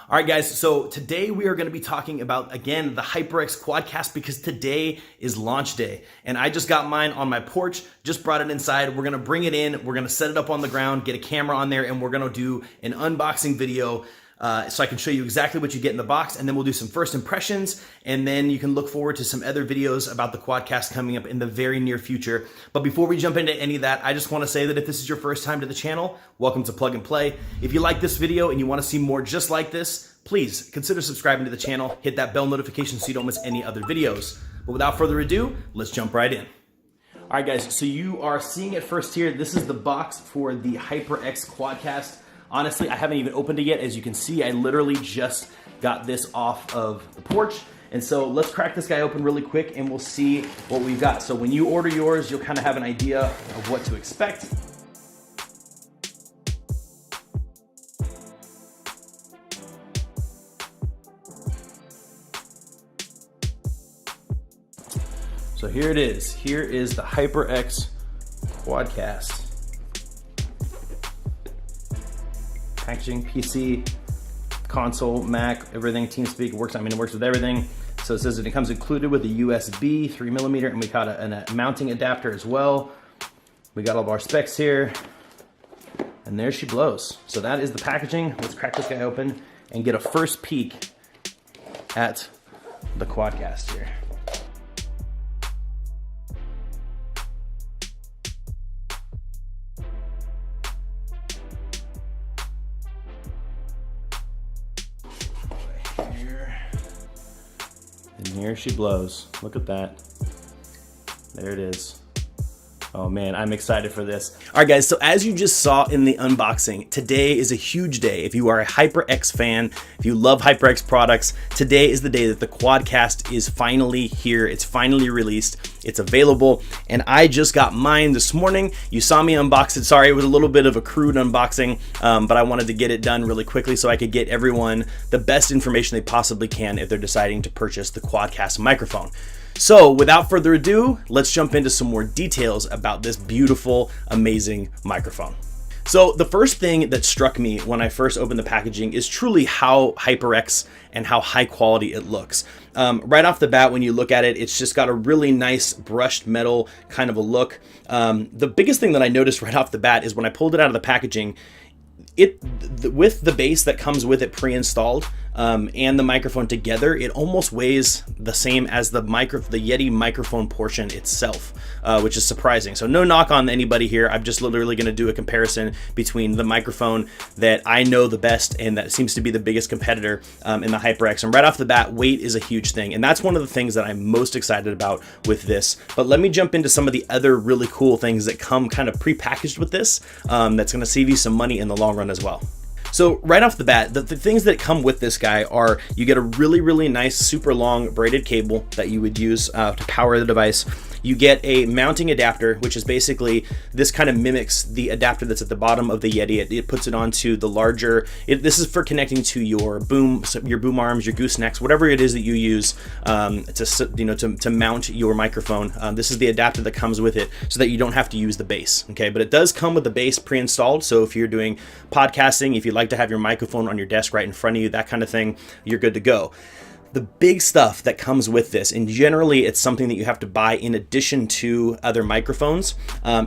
All right, guys, so today we are going to be talking about, again, the Hyperx Quadcast because today is launch day. And I just got mine on my porch, just brought it inside. We're going to bring it in, we're going to set it up on the ground, get a camera on there, and we're going to do an unboxing video so I can show you exactly what you get in the box, and then we'll do some first impressions, and then you can look forward to some other videos about the Quadcast coming up in the very near future. But before we jump into any of that, I just want to say that if this is your first time to the channel, welcome to Plug and Play. If you like this video and you want to see more just like this, please consider subscribing to the channel, hit that bell notification so you don't miss any other videos. But without further ado, let's jump right in. All right, guys, so you are seeing it first here. This is the box for the Hyperx Quadcast. Honestly, I haven't even opened it yet. As you can see, I literally just got this off of the porch. And so let's crack this guy open really quick and we'll see what we've got. So when you order yours, you'll kind of have an idea of what to expect. So here it is. Here is the Hyperx Quadcast. Packaging, PC, console, Mac, everything, TeamSpeak works. I mean, it works with everything. So it says that it comes included with a USB 3mm, and we got a mounting adapter as well. We got all of our specs here, and there she blows. So that is the packaging. Let's crack this guy open and get a first peek at the Quadcast here. And here she blows. Look at that. There it is. Oh man, I'm excited for this. All right, guys, so as you just saw in the unboxing, today is a huge day. If you are a Hyperx fan, if you love Hyperx products, today is the day that the Quadcast is finally here. It's finally released. It's available, and I just got mine this morning. You saw me unbox it. Sorry, it was a little bit of a crude unboxing, but I wanted to get it done really quickly so I could get everyone the best information they possibly can if they're deciding to purchase the Quadcast microphone. So without further ado, let's jump into some more details about this beautiful, amazing microphone. So the first thing that struck me when I first opened the packaging is truly how Hyperx and how high quality it looks. Right off the bat, when you look at it, it's just got a really nice brushed metal kind of a look. The biggest thing that I noticed right off the bat is when I pulled it out of the packaging, with the base that comes with it pre-installed and the microphone together, it almost weighs the same as the Yeti microphone portion itself, which is surprising. So no knock on anybody here. I'm just literally going to do a comparison between the microphone that I know the best and that seems to be the biggest competitor in the Hyperx. And right off the bat, weight is a huge thing, and that's one of the things that I'm most excited about with this. But let me jump into some of the other really cool things that come kind of pre-packaged with this that's going to save you some money in the long run as well. So right off the bat, the things that come with this guy are you get a really nice super long braided cable that you would use to power the device. You get a mounting adapter, which is basically, this kind of mimics the adapter that's at the bottom of the Yeti. It puts it onto the larger, this is for connecting to your boom arms, your goosenecks, whatever it is that you use to mount your microphone. This is the adapter that comes with it so that you don't have to use the base, okay? But it does come with the base pre-installed, so if you're doing podcasting, if you'd like to have your microphone on your desk right in front of you, that kind of thing, you're good to go. The big stuff that comes with this, and generally it's something that you have to buy in addition to other microphones.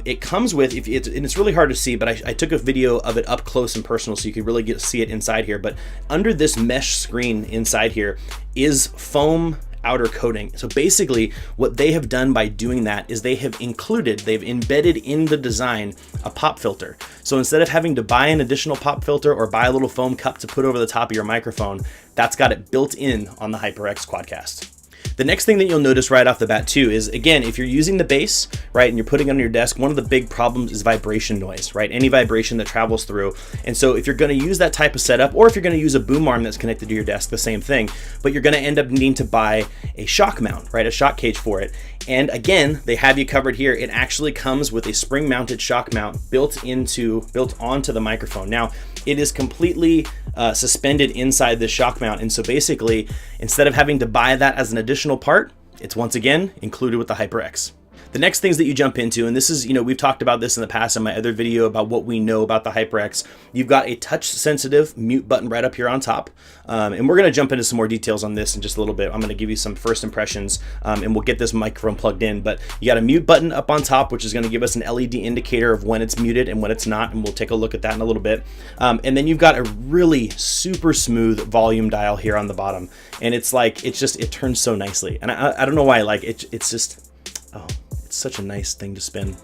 It comes with, and it's really hard to see, but I took a video of it up close and personal so you could really see it inside here. But under this mesh screen inside here is foam outer coating. So basically what they have done by doing that is they've embedded in the design a pop filter. So instead of having to buy an additional pop filter or buy a little foam cup to put over the top of your microphone, that's got it built in on the Hyperx Quadcast. The next thing that you'll notice right off the bat too is, again, if you're using the base, right, and you're putting it on your desk, one of the big problems is vibration noise, right? Any vibration that travels through. And so if you're going to use that type of setup, or if you're going to use a boom arm that's connected to your desk, the same thing, but you're going to end up needing to buy a shock mount, right? A shock cage for it. And again, they have you covered here. It actually comes with a spring mounted shock mount built onto the microphone. Now, it is completely suspended inside the shock mount. And so basically, instead of having to buy that as an additional part, it's once again included with the Hyperx. The next things that you jump into, and this is, we've talked about this in the past in my other video about what we know about the Hyperx. You've got a touch sensitive mute button right up here on top. And we're going to jump into some more details on this in just a little bit. I'm going to give you some first impressions, and we'll get this microphone plugged in. But you got a mute button up on top, which is going to give us an LED indicator of when it's muted and when it's not, and we'll take a look at that in a little bit. And then you've got a really super smooth volume dial here on the bottom, and it turns so nicely. And I don't know why I like it. It's just, oh, it's such a nice thing to spin.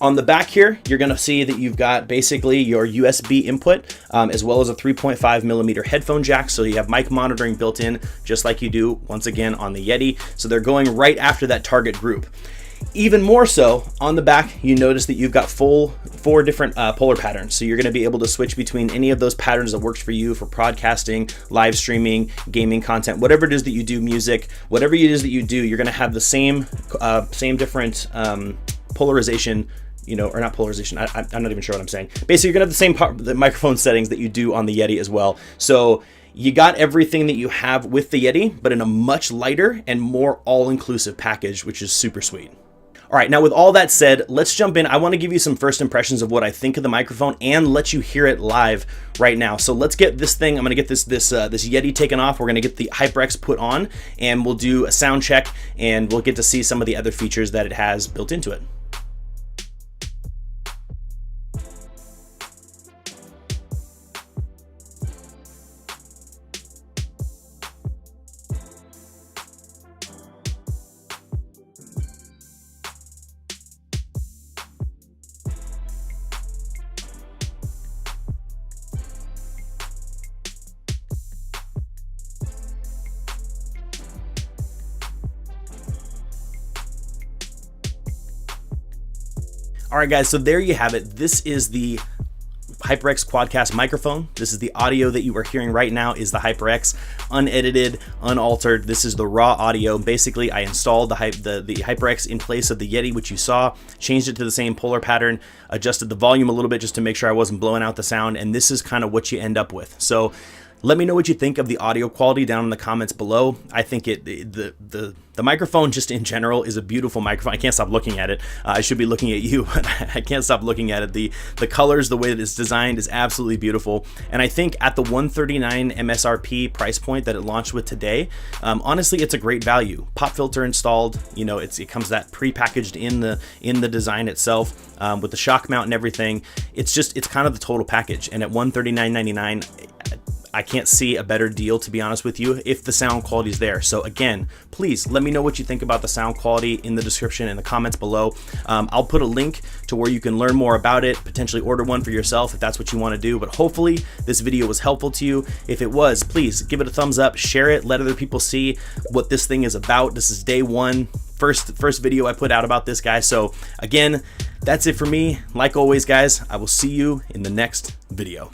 On the back here, you're going to see that you've got basically your USB input, as well as a 3.5 millimeter headphone jack. So you have mic monitoring built in, just like you do once again on the Yeti. So they're going right after that target group. Even more so, on the back, you notice that you've got four different polar patterns. So you're going to be able to switch between any of those patterns that works for you for broadcasting, live streaming, gaming content, whatever it is that you do, music, whatever it is that you do, you're going to have the same different polarization, or not polarization. I'm not even sure what I'm saying. Basically, you're going to have the microphone settings that you do on the Yeti as well. So you got everything that you have with the Yeti, but in a much lighter and more all-inclusive package, which is super sweet. All right, now with all that said, let's jump in. I want to give you some first impressions of what I think of the microphone and let you hear it live right now. So let's get this thing. I'm going to get this Yeti taken off. We're going to get the Hyperx put on, and we'll do a sound check, and we'll get to see some of the other features that it has built into it. All right, guys, so there you have it. This is the Hyperx Quadcast microphone. This is the audio that you are hearing right now is the Hyperx, unedited, unaltered. This is the raw audio. Basically, I installed the Hyperx in place of the Yeti, which you saw, changed it to the same polar pattern, adjusted the volume a little bit just to make sure I wasn't blowing out the sound, and this is kind of what you end up with. So let me know what you think of the audio quality down in the comments below. I think the microphone just in general is a beautiful microphone. I can't stop looking at it. I should be looking at you, but I can't stop looking at it. The colors, the way that it's designed is absolutely beautiful. And I think at the $139 MSRP price point that it launched with today, honestly, it's a great value. Pop filter installed, it comes that pre-packaged in the design itself, with the shock mount and everything. It's kind of the total package. And at $139.99, I can't see a better deal, to be honest with you, if the sound quality is there. So again, please let me know what you think about the sound quality in the description and the comments below. I'll put a link to where you can learn more about it, potentially order one for yourself if that's what you want to do. But hopefully this video was helpful to you. If it was, please give it a thumbs up, share it, let other people see what this thing is about. This is day one, first video I put out about this guy. So again, that's it for me. Like always, guys, I will see you in the next video.